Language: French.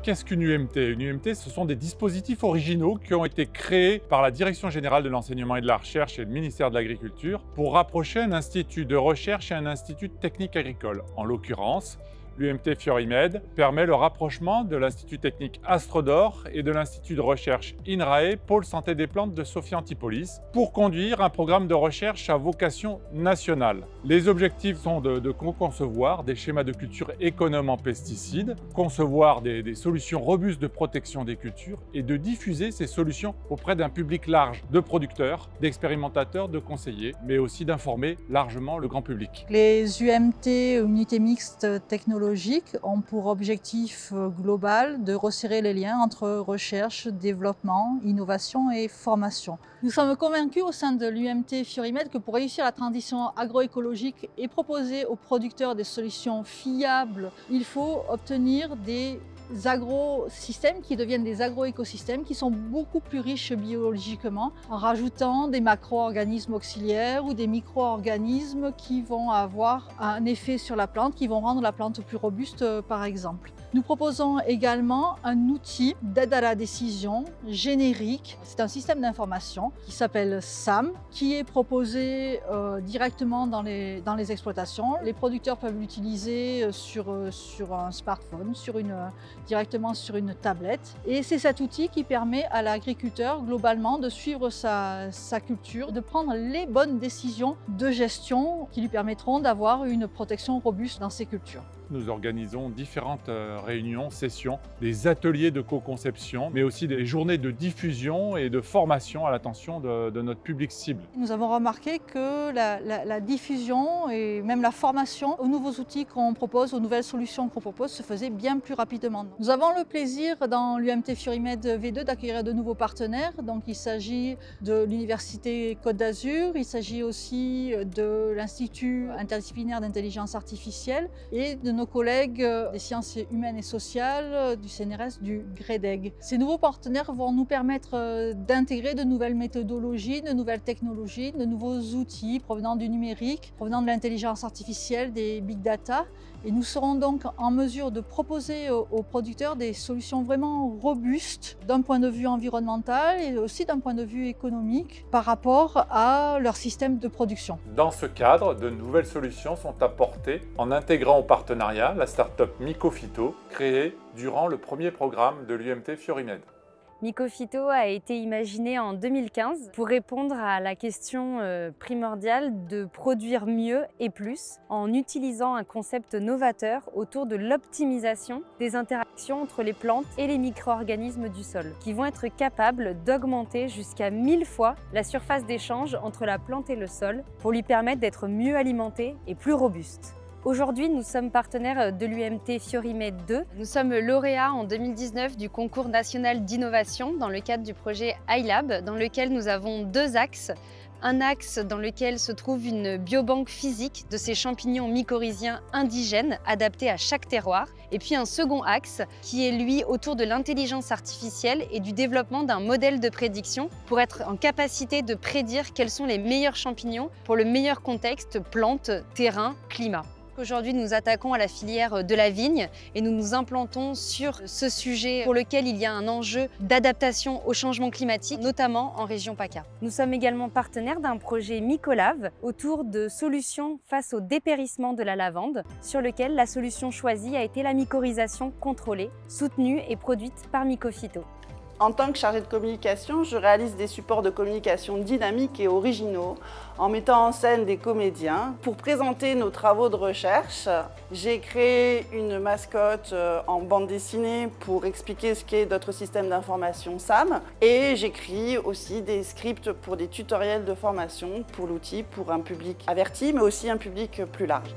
qu'est-ce qu'une UMT? Une UMT, ce sont des dispositifs originaux qui ont été créés par la Direction générale de l'enseignement et de la recherche et le ministère de l'Agriculture pour rapprocher un institut de recherche et un institut technique agricole. En l'occurrence, l'UMT Fiorimed permet le rapprochement de l'Institut technique Astrodor et de l'Institut de recherche INRAE, pôle santé des plantes de Sophia Antipolis, pour conduire un programme de recherche à vocation nationale. Les objectifs sont de concevoir des schémas de culture économes en pesticides, concevoir des solutions robustes de protection des cultures et de diffuser ces solutions auprès d'un public large de producteurs, d'expérimentateurs, de conseillers, mais aussi d'informer largement le grand public. Les UMT, unités mixtes technologiques, ont pour objectif global de resserrer les liens entre recherche, développement, innovation et formation. Nous sommes convaincus au sein de l'UMT Fiorimed que pour réussir la transition agroécologique et proposer aux producteurs des solutions fiables, il faut obtenir des agro-systèmes qui deviennent des agro-écosystèmes qui sont beaucoup plus riches biologiquement en rajoutant des macro-organismes auxiliaires ou des micro-organismes qui vont avoir un effet sur la plante, qui vont rendre la plante plus robuste par exemple. Nous proposons également un outil d'aide à la décision générique. C'est un système d'information qui s'appelle SAM, qui est proposé directement dans les exploitations. Les producteurs peuvent l'utiliser sur un smartphone, directement sur une tablette. Et c'est cet outil qui permet à l'agriculteur globalement de suivre sa culture, de prendre les bonnes décisions de gestion qui lui permettront d'avoir une protection robuste dans ses cultures. Nous organisons différentes réunions, sessions, des ateliers de co-conception, mais aussi des journées de diffusion et de formation à l'attention de notre public cible. Nous avons remarqué que la diffusion et même la formation aux nouveaux outils qu'on propose, aux nouvelles solutions qu'on propose, se faisait bien plus rapidement. Nous avons le plaisir dans l'UMT Fiorimed V2 d'accueillir de nouveaux partenaires. Donc il s'agit de l'Université Côte d'Azur, il s'agit aussi de l'Institut interdisciplinaire d'intelligence artificielle et de nos collègues des sciences humaines et sociales, du CNRS, du GREDEG. Ces nouveaux partenaires vont nous permettre d'intégrer de nouvelles méthodologies, de nouvelles technologies, de nouveaux outils provenant du numérique, provenant de l'intelligence artificielle, des big data. Et nous serons donc en mesure de proposer aux producteurs des solutions vraiment robustes d'un point de vue environnemental et aussi d'un point de vue économique par rapport à leur système de production. Dans ce cadre, de nouvelles solutions sont apportées en intégrant au partenariat la start-up Mycophyto, créée durant le premier programme de l'UMT Fiorimed. Mycophyto a été imaginé en 2015 pour répondre à la question primordiale de produire mieux et plus en utilisant un concept novateur autour de l'optimisation des interactions entre les plantes et les micro-organismes du sol, qui vont être capables d'augmenter jusqu'à 1000 fois la surface d'échange entre la plante et le sol pour lui permettre d'être mieux alimenté et plus robuste. Aujourd'hui, nous sommes partenaires de l'UMT Fiorimed 2. Nous sommes lauréats en 2019 du concours national d'innovation dans le cadre du projet iLab, dans lequel nous avons deux axes. Un axe dans lequel se trouve une biobanque physique de ces champignons mycorhiziens indigènes adaptés à chaque terroir. Et puis un second axe qui est lui autour de l'intelligence artificielle et du développement d'un modèle de prédiction pour être en capacité de prédire quels sont les meilleurs champignons pour le meilleur contexte plante, terrain, climat. Aujourd'hui, nous attaquons à la filière de la vigne et nous nous implantons sur ce sujet pour lequel il y a un enjeu d'adaptation au changement climatique, notamment en région PACA. Nous sommes également partenaires d'un projet Mycolave autour de solutions face au dépérissement de la lavande, sur lequel la solution choisie a été la mycorhisation contrôlée, soutenue et produite par Mycophyto. En tant que chargée de communication, je réalise des supports de communication dynamiques et originaux en mettant en scène des comédiens. Pour présenter nos travaux de recherche, j'ai créé une mascotte en bande dessinée pour expliquer ce qu'est notre système d'information SAM et j'écris aussi des scripts pour des tutoriels de formation pour l'outil, pour un public averti mais aussi un public plus large.